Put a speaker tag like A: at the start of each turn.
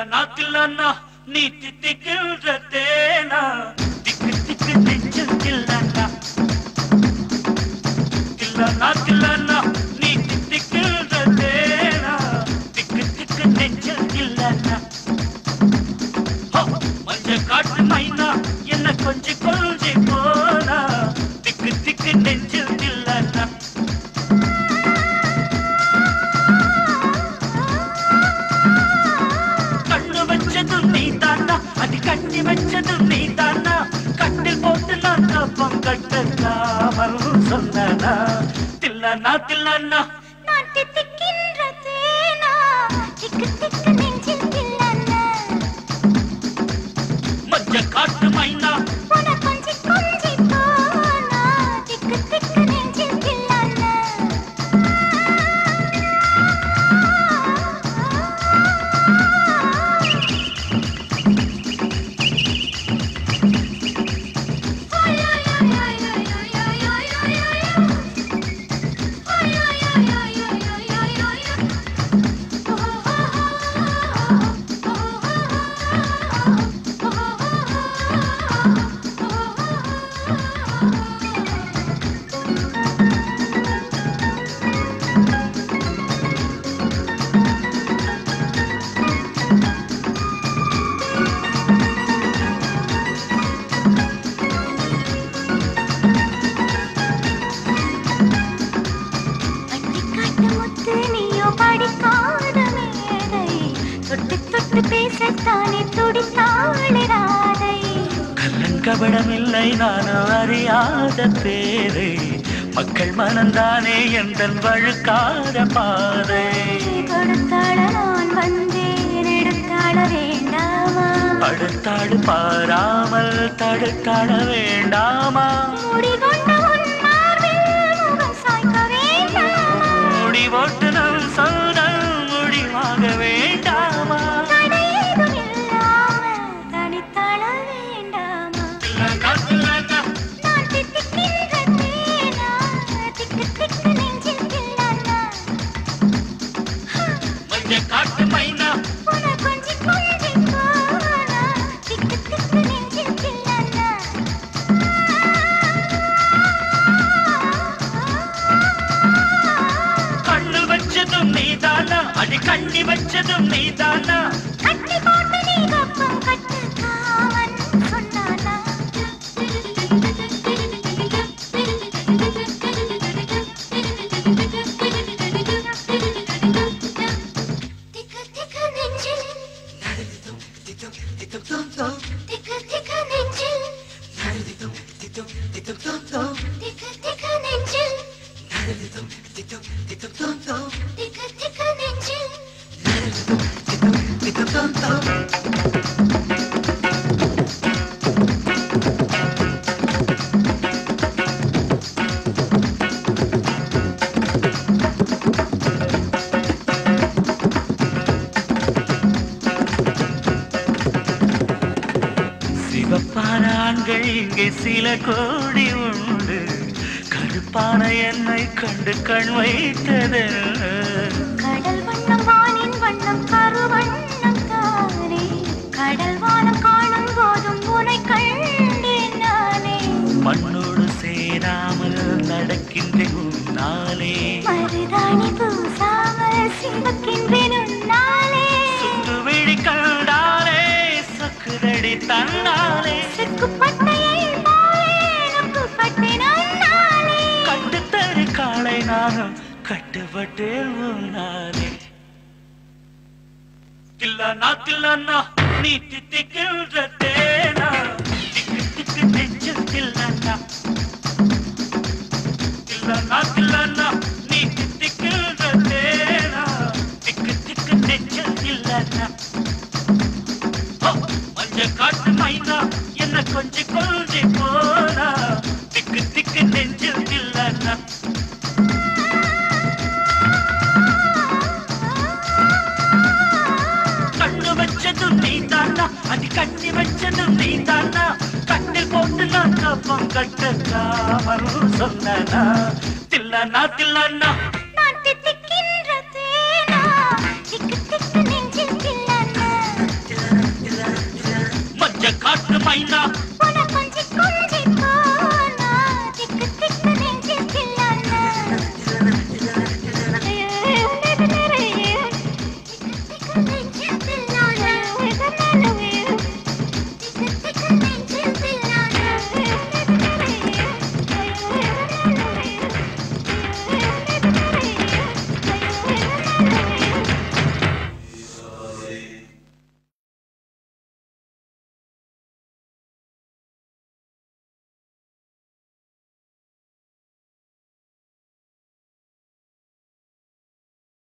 A: தில்லனா நீ தித்திக்கின்ற தேனா திக்கு திக்கு நெஞ்சில் தில்லனா தில்லனா நீ தித்திக்கின்ற தேனா திக்கு திக்கு நெஞ்சில் தில்லனா மஞ்ச காட்டு மைனா என்ன கொஞ்சி கொஞ்சி போனா திக்கு திக்கு நெஞ்சில் தில்லனா அது கட்டி வச்சது நீதானா கட்டில் போட்டு நான் கப்பம் கட்டலாமல் சொன்னா தில்லனா தில்லனா
B: நான் தித்திக்கின்ற தேனா திக்கு திக்கு நெஞ்சில் தில்லனா
A: மஞ்ச காட்டு மைனா
B: உன கொஞ்சி கொஞ்சி போனா திக்கு திக்கு நெஞ்சில் தில்லனா
A: கபடமில்லை நானும் அறியாத பேரை மக்கள் மனந்தானே எந்தன் வழுக்காத பாதை
B: கொடுத்தாள நான் வந்தேன் எடுத்தாள வேண்டாமா
A: அடுத்தாடு பாராமல் தடுத்தாட வேண்டாமா
B: முடிகொண்ட உன் மார்பில் முகம் சாய்க்க வேண்டாமா
A: முடிவோட்டு நம் சொந்தம் முடிவாக வேண்டாமா
B: தடையேதும் இல்லாமல் தனித்தாள வேண்டாமா நான் தித்திக்கின்ற தேனா திக்கு திக்கு நெஞ்சில் தில்லனா
A: மஞ்ச காட்டு மைனா
B: உன கொஞ்சி கொஞ்சி போனா திக்கு திக்கு நெஞ்சில் தில்லனா
A: கண்ணு வச்சதும் நீதானா அடி கண்ணி வச்சதும் நீதானா
B: கட்டி போட்டு நீ கப்பம் கட்டு காவன் சொன்னானா திக்கு திக்கு நெஞ்சில் திக்கு திக்கு நெஞ்சில் திக்கு திக்கு நெஞ்சில் திக்கு திக்கு நெஞ்சில்
A: சிவப்பான ஆண்கள் இங்கே சில கோடி உண்டு கருப்பான என்னை கண்டு கண் வைத்தது
B: கடல் வண்ணம் வானின் வண்ணம் கருவண்ணம் தானே கடல் வானம் காணும் போதும் உனை கண்டேன் நானே
A: மண்ணோடு சேராமல் நடக்கின்றேன் உன்னாலே
B: மருதாணி பூசாமல் சிவக்கின்றேன் உன்னாலே
A: சுட்டு விழி கண்டாலே சக்குதடி தன்னாலே
B: சிக்குப்பட்டையை போலே நொக்குப்பட்டேன் உன்னாலே
A: கட்டுத்தறி காலை நானும் கட்டுப்பட்டேன் உன்னாலே தில்லனா நீ தித்திக்கின்ற தேனா திக்கு திக்கு நெஞ்சில் தில்லனா தில்லனா நீ தித்திக்கின்ற தேனா திக்கு திக்கு நெஞ்சில் தில்லனா மஞ்ச காட்டு மைனா என்ன கொஞ்சி கொஞ்சி போனா திக்கு திக்கு நெஞ்சில் தில்லனா கண்ணு வச்சதும் நீதானா அது கட்டி வச்சதும் நீதானா கட்டில் போட்டு நான் கப்பம் கட்டலாமல் சொன்னா தில்லனா